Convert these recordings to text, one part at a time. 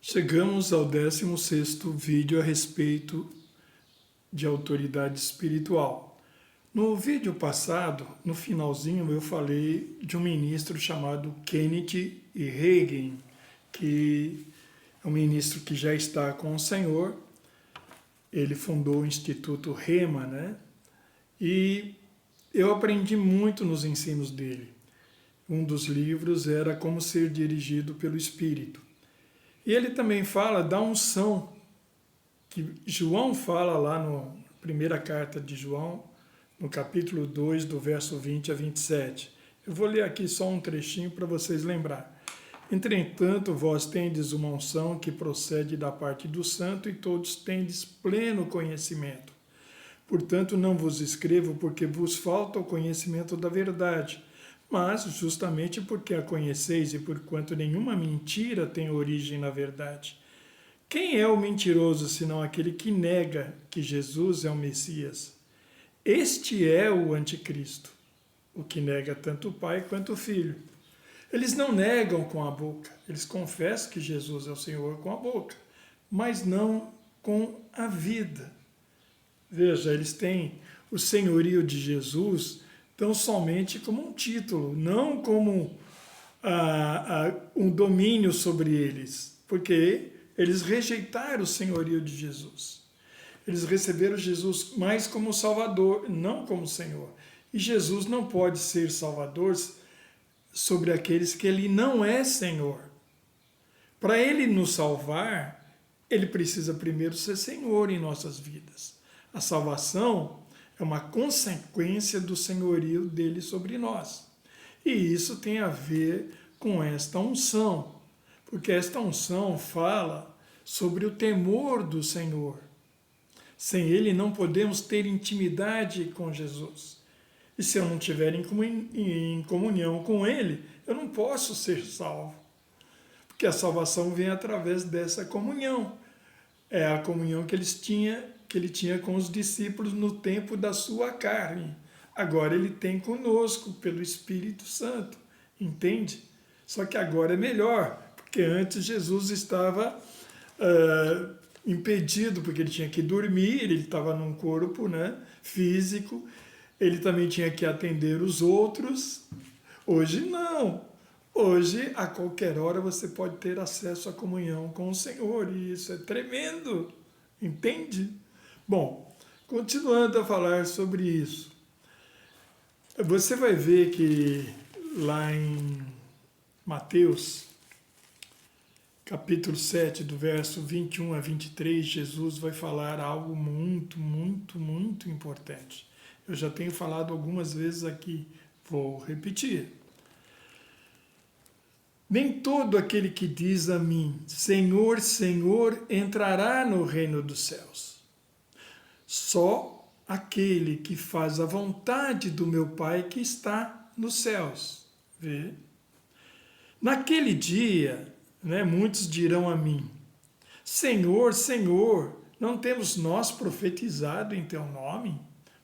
Chegamos ao 16º vídeo a respeito de autoridade espiritual. No vídeo passado, no finalzinho, eu falei de um ministro chamado Kenneth Hagin, que é um ministro que já está com o Senhor. Ele fundou o Instituto Rema, né? E eu aprendi muito nos ensinos dele. Um dos livros era Como Ser Dirigido pelo Espírito. E ele também fala da unção, que João fala lá na primeira carta de João, no capítulo 2, do verso 20 a 27. Eu vou ler aqui só um trechinho para vocês lembrar. Entretanto, vós tendes uma unção que procede da parte do Santo, e todos tendes pleno conhecimento. Portanto, não vos escrevo porque vos falta o conhecimento da verdade, mas justamente porque a conheceis e porquanto nenhuma mentira tem origem na verdade. Quem é o mentiroso senão aquele que nega que Jesus é o Messias? Este é o anticristo, o que nega tanto o Pai quanto o Filho. Eles não negam com a boca, eles confessam que Jesus é o Senhor com a boca, mas não com a vida. Veja, eles têm o senhorio de Jesus tão somente como um título, não como um domínio sobre eles, porque eles rejeitaram o senhorio de Jesus. Eles receberam Jesus mais como Salvador, não como Senhor. E Jesus não pode ser Salvador sobre aqueles que ele não é Senhor. Para ele nos salvar, ele precisa primeiro ser Senhor em nossas vidas. A salvação é uma consequência do senhorio dele sobre nós. E isso tem a ver com esta unção, porque esta unção fala sobre o temor do Senhor. Sem ele não podemos ter intimidade com Jesus. E se eu não estiver em comunhão com ele, eu não posso ser salvo. Porque a salvação vem através dessa comunhão. É a comunhão que ele tinha com os discípulos no tempo da sua carne. Agora ele tem conosco pelo Espírito Santo, entende? Só que agora é melhor, porque antes Jesus estava impedido, porque ele tinha que dormir, ele estava num corpo, né, físico, ele também tinha que atender os outros. Hoje não. Hoje, a qualquer hora, você pode ter acesso à comunhão com o Senhor, e isso é tremendo, entende? Bom, continuando a falar sobre isso, você vai ver que lá em Mateus, capítulo 7, do verso 21 a 23, Jesus vai falar algo muito, muito, muito importante. Eu já tenho falado algumas vezes aqui, vou repetir. Nem todo aquele que diz a mim, Senhor, Senhor, entrará no reino dos céus. Só aquele que faz a vontade do meu Pai que está nos céus. Vê? Naquele dia, né, muitos dirão a mim, Senhor, Senhor, não temos nós profetizado em teu nome?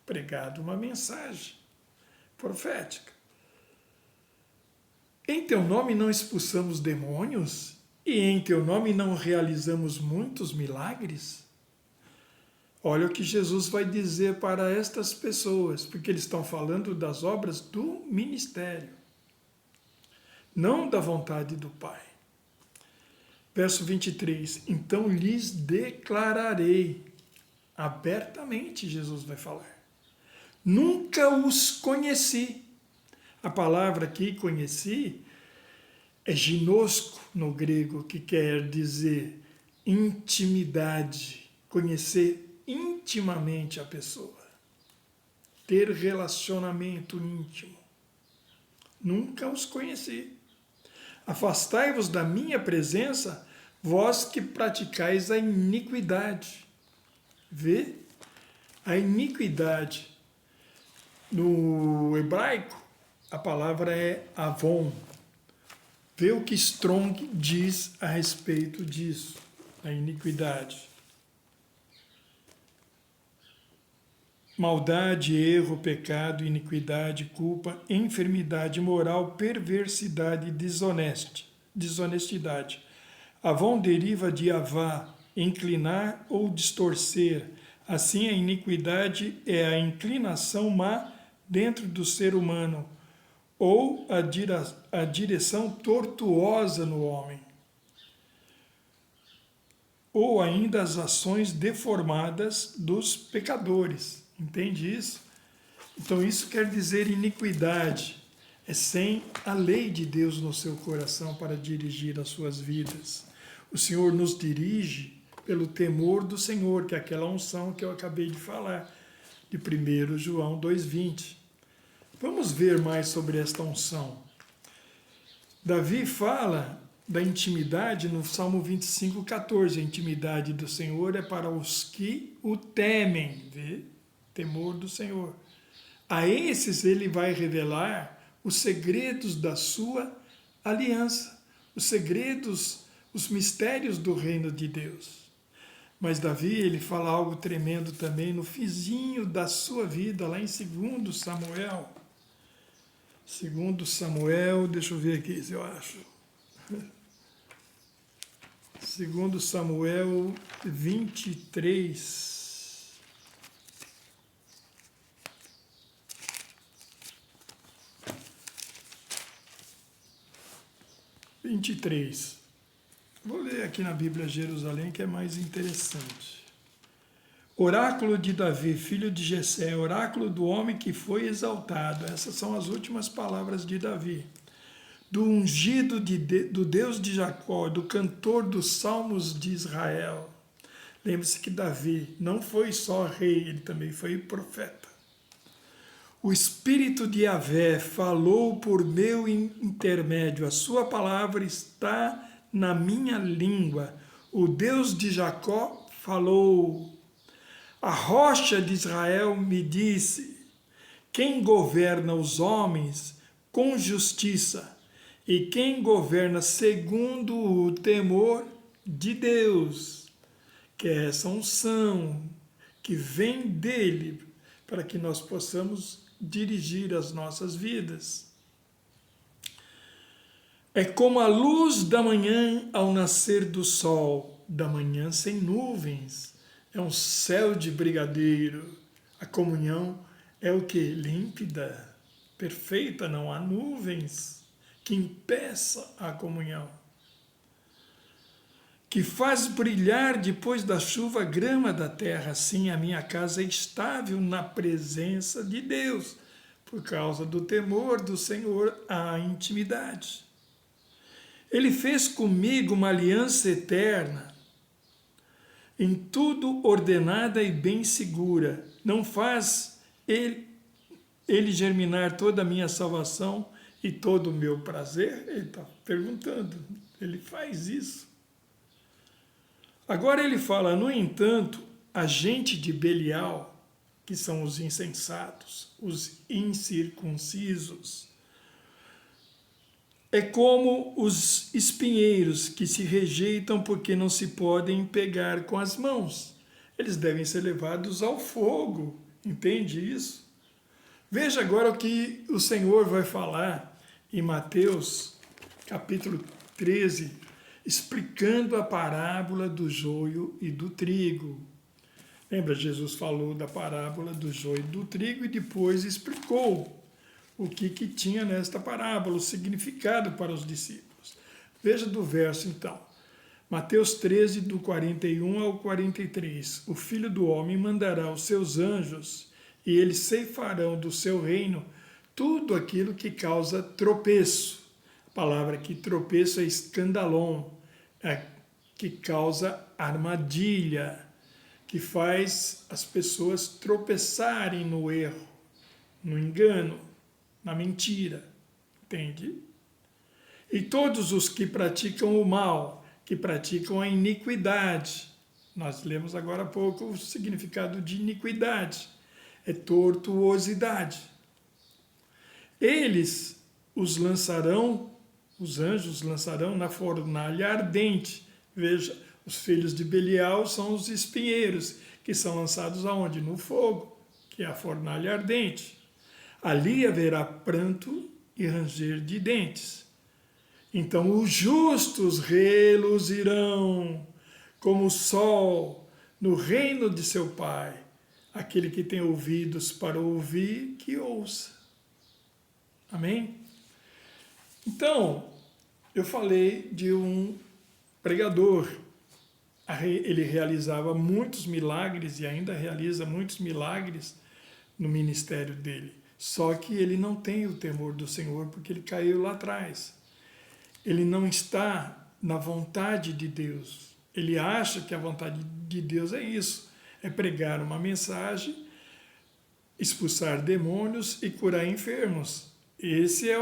Pregado uma mensagem profética. Em teu nome não expulsamos demônios? E em teu nome não realizamos muitos milagres? Olha o que Jesus vai dizer para estas pessoas, porque eles estão falando das obras do ministério, não da vontade do Pai. Verso 23, então lhes declararei, abertamente Jesus vai falar, nunca os conheci. A palavra aqui, conheci, é ginosco no grego, que quer dizer intimidade, conhecer intimamente a pessoa, ter relacionamento íntimo. Nunca os conheci. Afastai-vos da minha presença, vós que praticais a iniquidade. Vê? A iniquidade. No hebraico, a palavra é avon. Vê o que Strong diz a respeito disso, a iniquidade. Maldade, erro, pecado, iniquidade, culpa, enfermidade moral, perversidade e desonestidade. Avon deriva de avá, inclinar ou distorcer. Assim, a iniquidade é a inclinação má dentro do ser humano, ou a direção tortuosa no homem, ou ainda as ações deformadas dos pecadores. Entende isso? Então isso quer dizer iniquidade. É sem a lei de Deus no seu coração para dirigir as suas vidas. O Senhor nos dirige pelo temor do Senhor, que é aquela unção que eu acabei de falar, de 1 João 2,20. Vamos ver mais sobre esta unção. Davi fala da intimidade no Salmo 25,14. A intimidade do Senhor é para os que o temem. Vê? Temor do Senhor. A esses ele vai revelar os segredos da sua aliança, os segredos, os mistérios do reino de Deus. Mas Davi, ele fala algo tremendo também no finzinho da sua vida, lá em 2 Samuel. 2 Samuel, deixa eu ver aqui se eu acho. 2 Samuel 23. 23. Vou ler aqui na Bíblia Jerusalém, que é mais interessante. Oráculo de Davi, filho de Jessé, oráculo do homem que foi exaltado. Essas são as últimas palavras de Davi. Do ungido do Deus de Jacó, do cantor dos salmos de Israel. Lembre-se que Davi não foi só rei, ele também foi profeta. O Espírito de Yahvé falou por meu intermédio, a sua palavra está na minha língua. O Deus de Jacó falou. A rocha de Israel me disse: quem governa os homens com justiça e quem governa segundo o temor de Deus, que é essa unção que vem dele para que nós possamos dirigir as nossas vidas. É como a luz da manhã ao nascer do sol, da manhã sem nuvens. É um céu de brigadeiro. A comunhão é o que? Límpida, perfeita, não há nuvens que impeça a comunhão. Que faz brilhar depois da chuva a grama da terra, assim a minha casa é estável na presença de Deus, por causa do temor do Senhor, a intimidade. Ele fez comigo uma aliança eterna, em tudo ordenada e bem segura. Não faz ele germinar toda a minha salvação e todo o meu prazer? Ele está perguntando, ele faz isso. Agora ele fala, no entanto, a gente de Belial, que são os insensatos, os incircuncisos, é como os espinheiros que se rejeitam porque não se podem pegar com as mãos. Eles devem ser levados ao fogo, entende isso? Veja agora o que o Senhor vai falar em Mateus, capítulo 13, explicando a parábola do joio e do trigo. Lembra, Jesus falou da parábola do joio e do trigo e depois explicou o que tinha nesta parábola, o significado para os discípulos. Veja do verso então. Mateus 13, do 41 ao 43. O Filho do Homem mandará os seus anjos e eles ceifarão do seu reino tudo aquilo que causa tropeço. A palavra aqui, tropeço, é escandalon, que causa armadilha, que faz as pessoas tropeçarem no erro, no engano, na mentira, entende? E todos os que praticam o mal, que praticam a iniquidade, nós lemos agora há pouco o significado de iniquidade, é tortuosidade. Eles os anjos lançarão na fornalha ardente. Veja, os filhos de Belial são os espinheiros, que são lançados aonde? No fogo, que é a fornalha ardente. Ali haverá pranto e ranger de dentes. Então os justos reluzirão como o sol no reino de seu Pai. Aquele que tem ouvidos para ouvir, que ouça. Amém? Então, eu falei de um pregador. Ele realizava muitos milagres e ainda realiza muitos milagres no ministério dele. Só que ele não tem o temor do Senhor porque ele caiu lá atrás. Ele não está na vontade de Deus. Ele acha que a vontade de Deus é isso, é pregar uma mensagem, expulsar demônios e curar enfermos. Essa é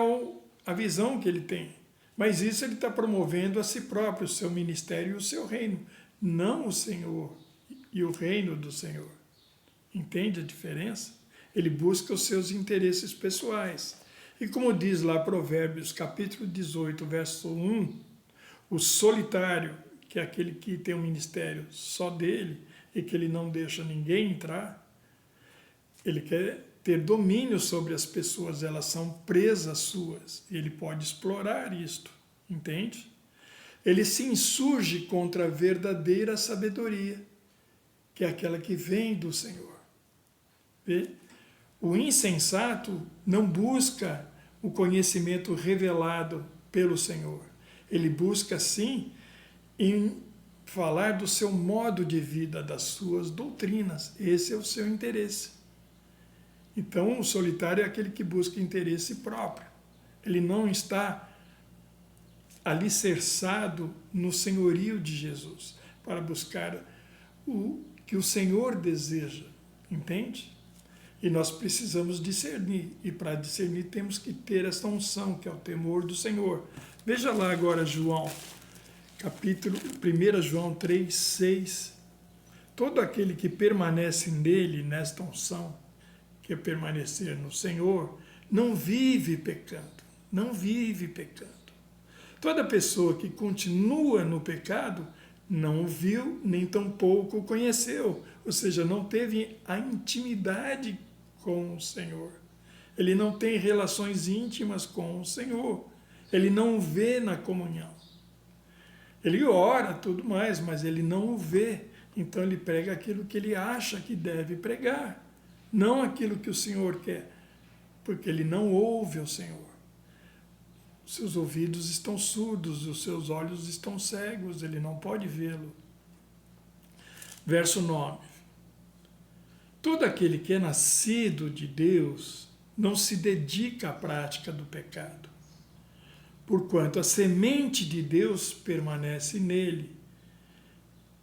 a visão que ele tem. Mas isso ele está promovendo a si próprio, o seu ministério e o seu reino, não o Senhor e o reino do Senhor. Entende a diferença? Ele busca os seus interesses pessoais. E como diz lá Provérbios, capítulo 18, verso 1, o solitário, que é aquele que tem um ministério só dele e que ele não deixa ninguém entrar, ele quer ter domínio sobre as pessoas, elas são presas suas, e ele pode explorar isto, entende? Ele se insurge contra a verdadeira sabedoria, que é aquela que vem do Senhor. Vê? O insensato não busca o conhecimento revelado pelo Senhor. Ele busca, sim, em falar do seu modo de vida, das suas doutrinas. Esse é o seu interesse. Então, o solitário é aquele que busca interesse próprio. Ele não está alicerçado no senhorio de Jesus para buscar o que o Senhor deseja. Entende? E nós precisamos discernir. E para discernir temos que ter essa unção, que é o temor do Senhor. Veja lá agora João, capítulo 1 João 3, 6. Todo aquele que permanece nele, nesta unção, que é permanecer no Senhor, não vive pecando. Não vive pecando. Toda pessoa que continua no pecado não viu, nem tampouco o conheceu. Ou seja, não teve a intimidade com o Senhor. Ele não tem relações íntimas com o Senhor. Ele não o vê na comunhão. Ele ora, tudo mais, mas ele não o vê. Então ele prega aquilo que ele acha que deve pregar, não aquilo que o Senhor quer, porque ele não ouve o Senhor. Os seus ouvidos estão surdos, os seus olhos estão cegos, ele não pode vê-lo. Verso 9. Todo aquele que é nascido de Deus não se dedica à prática do pecado, porquanto a semente de Deus permanece nele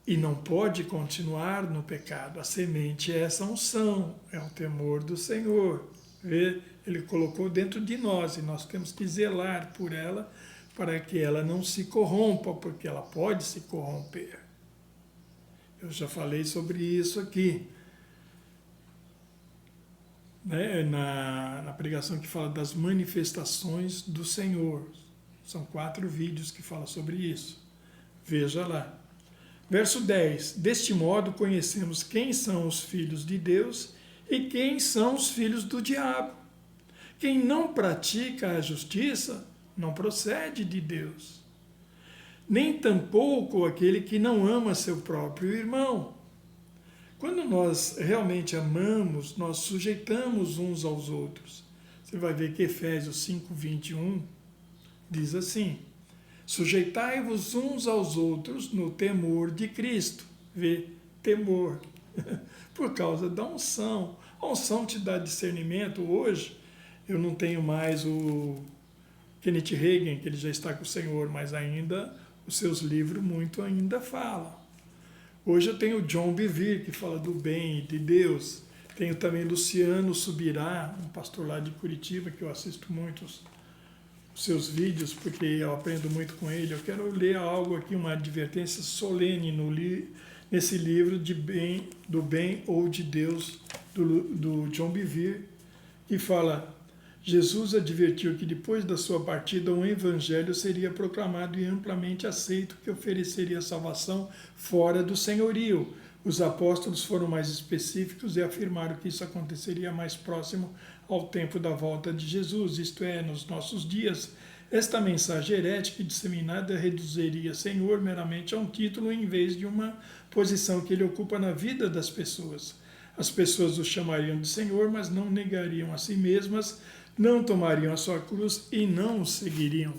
e não pode continuar no pecado. A semente é essa unção, é o temor do Senhor. Ele colocou dentro de nós e nós temos que zelar por ela para que ela não se corrompa, porque ela pode se corromper. Eu já falei sobre isso aqui, né, na pregação que fala das manifestações do Senhor. São 4 vídeos que falam sobre isso. Veja lá. Verso 10. Deste modo conhecemos quem são os filhos de Deus e quem são os filhos do diabo. Quem não pratica a justiça não procede de Deus, nem tampouco aquele que não ama seu próprio irmão. Quando nós realmente amamos, nós sujeitamos uns aos outros. Você vai ver que Efésios 5:21 diz assim: sujeitai-vos uns aos outros no temor de Cristo. Vê, temor, por causa da unção. A unção te dá discernimento. Hoje, eu não tenho mais o Kenneth Hagin, que ele já está com o Senhor, mas ainda os seus livros muito ainda falam. Hoje eu tenho o John Bevere, que fala do bem e de Deus. Tenho também Luciano Subirá, um pastor lá de Curitiba, que eu assisto muito os seus vídeos, porque eu aprendo muito com ele. Eu quero ler algo aqui, uma advertência solene nesse livro do bem ou de Deus, do John Bevere, que fala: Jesus advertiu que depois da sua partida um evangelho seria proclamado e amplamente aceito que ofereceria salvação fora do senhorio. Os apóstolos foram mais específicos e afirmaram que isso aconteceria mais próximo ao tempo da volta de Jesus, isto é, nos nossos dias, Esta mensagem herética e disseminada reduziria Senhor meramente a um título em vez de uma posição que ele ocupa na vida das pessoas. As pessoas o chamariam de Senhor, mas não negariam a si mesmas, não tomariam a sua cruz e não o seguiriam.